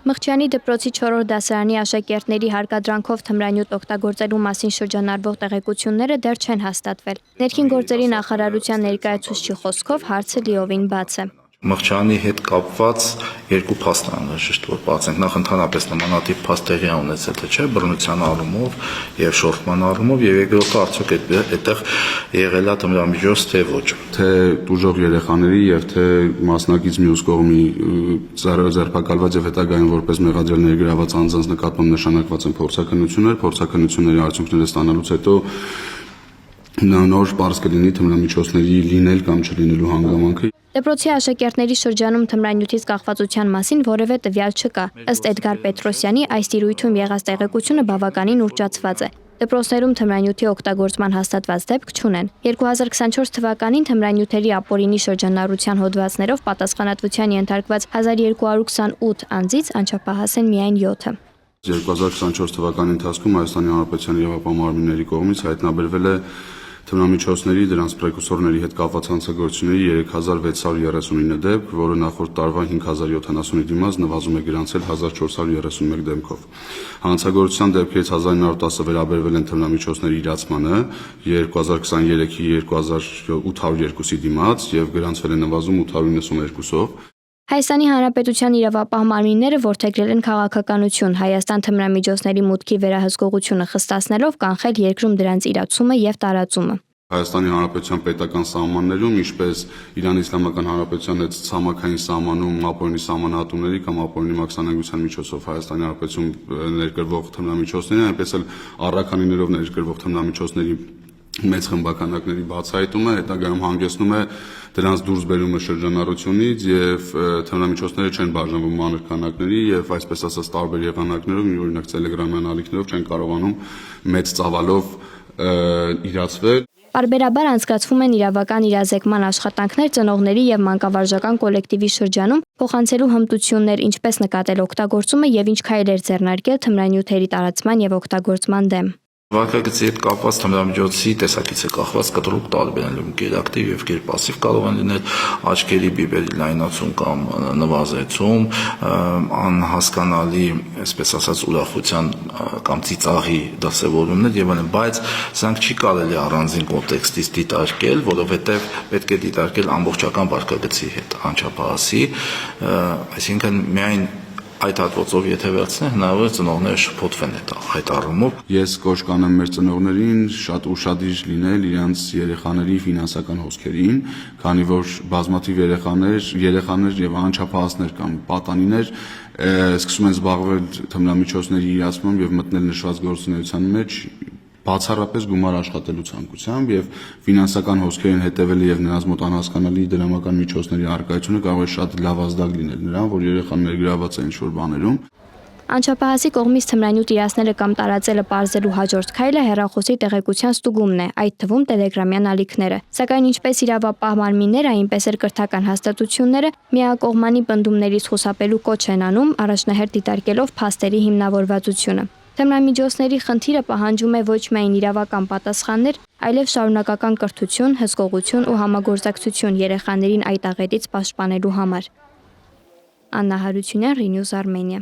Մղջյանի դպրոցի 4-րդ դասարանի աշակերտների հարկադրանքով թմրանյութ օգտագործելու մասին շրջանառվող տեղեկությունները դեռ չեն հաստատվել։ Ներքին գործերի նախարարության ներկայացուցչի խոսքով հարցը լիովին բաց է։ Մղջյանի հետ կապված երկու փաստ է անհրաժեշտ, որ բացենք։ Նախ ընդհանրապես նմանատիպ փաստ տեղի ունեցել թե չէ, բռնության առումով եւ շորխման առումով, եւ երկրորդը արդյոք այդտեղ եղել է թմրամիջոց թե ոչ։ Թե տուժող երեխաների եւ թե մասնակից մյուս կողմի ձերբակալված եւ հետագայում որպես մեղադրել ներգրաված անձանց նկատմամբ նշանակված են փորձաքննությունների արդյունքները ստանալուց հետո նոր պարզ կլինի թմրամիջոցների լինել կամ չլինելու հանգամանքը։ Դպրոցի աշակերտների շրջանում թմրանյութից կախվածության մասին որևէ տվյալ չկա։ Ըստ Էդգար Պետրոսյանի, այս տիրույթում եղած տեղեկությունը բավականին ուռճացված է։ Դպրոցներում թմրանյութի օգտագործման հաստատված դեպք չունեն։ 2024 թվականին թմրանյութերի ապօրինի շրջանառության հոդվածներով պատասխանատվության ենթարկված 1228 անձից անչափահաս են միայն 7-ը։ 2024 թվականի ընթացքում Հայաստանի Հանրապետության իրավապահ մարմինների կողմից հայտնաբերվել է թմրամիջոցների, դրանց պրեկուրսորների հետ կապված հանցագործությունների 3639 դեպք, որը նախորդ տարվա 5070-ի դիմաց նվազում է գրանցել 1431 դեպքով։ Հանցագործության դեպքերից 1910-ը վերաբերվել են թմրամիջոցների իրացմանը 2023-ի 2802-ի դիմաց եւ գրանցվել է նվազում 892-ով։ Հայաստանի Հանրապետության իրավապահ մարմինները որդեգրել են քաղաքականություն Հայաստան թմրամիջոցների մուտքի վերահսկողությունը խստացնելով կանխել երկրում դրանց իրացումը եւ տարածումը։ Հայաստանի Հանրապետության պետական սահմաններում, ինչպես Իրանի Իսլամական Հանրապետության հետ ցամաքային սահմանում ապօրինի սահմանահատումների կամ ապօրինի մաքսանագության միջոցով Հայաստանի Հանրապետություն ներկրվող թմրամիջոցներին, այնպես էլ առաքանիներով ներկրվող թմրամիջոցների մեծ խմբականակների բացահայտումը հետագայում հանգեցնում է դրանց դուրսբերումը շրջանառությունից եւ թմրամիջոցները չեն բաժանվում մանր քանակների եւ այսպես ասած տարբեր եղանակներով, օրինակ Telegram-յան ալիքներով չեն կարողանում մեծ ծավալով իրացվել։ Պարբերաբար անցկացվում են իրավական իրազեկման աշխատանքներ ծնողների եւ մանկավարժական կոլեկտիվի շրջանում, փոխանցելու հմտություններ, ինչպես նկատել օգտագործումը եւ ինչ քայլեր ձեռնարկել թմրանյութերի տարածման եւ օգտագործման դեմ։ Վարկագծի հետ կապված թմրամիջոցի տեսակից է կախված կտրուկ տարբեր են լինում, գերակտիվ եւ գերպասիվ կարող են լինել աչքերի բիբերի լայնացում կամ նվազեցում, անհասկանալի, այսպես ասած, ուրախության կամ ծիծաղի դասավորումներ եւ այլն, բայց սրանք չի կարելի առանձին կոնտեքստից դիտարկել, որովհետեւ պետք է դիտարկել ամբողջական վարկագծի հետ անչափահասի, այսինքն միայն այդ հատվածով եթե վերցնեն, հնարավոր է ծնողները շփոթվեն այդ առումով։ Ես կոչ կանեմ մեր ծնողներին շատ ուշադիր լինել իրենց երեխաների ֆինանսական հոսքերին, քանի որ բազմաթիվ երեխաներ եւ անչափահասներ կամ պատանիներ սկսում են զբաղվել թմրամիջոցների իրացմամբ եւ մտնել նշված գործունեության մեջ բացառապես գումար աշխատելու ցանկությամբ եւ ֆինանսական հոսքերին հետևելը եւ նրանց մոտ անհասկանալի դրամական միջոցների առկայությունը կարող է շատ լավ ազդակ լինել նրան, որ երեխան ներգրաված է ինչ-որ բաներում։ Անչափահասի կողմից թմրանյութ իրացնելը կամ տարածելը պարզելու հաջորդ քայլը հեռախոսի տեղեկության ստուգումն է, այդ թվում Telegram-յան ալիքները։ Սակայն ինչպես իրավապահ մարմինները, այնպես էլ կրթական հաստատությունները միակողմանի պնդումներից խուսափելու կոչ են անում, առաջնահերթ դիտարկելով փաստերի հիմնավորվածությունը։ Թմրամիջոցների խնդիրը պահանջում է ոչ միայն իրավական պատասխաններ, այլև շարունակական կրթություն, հսկողություն ու համագործակցություն երեխաներին այդ աղետից պաշտպանելու համար։ Աննա Հարությունյան, Renews Armenia։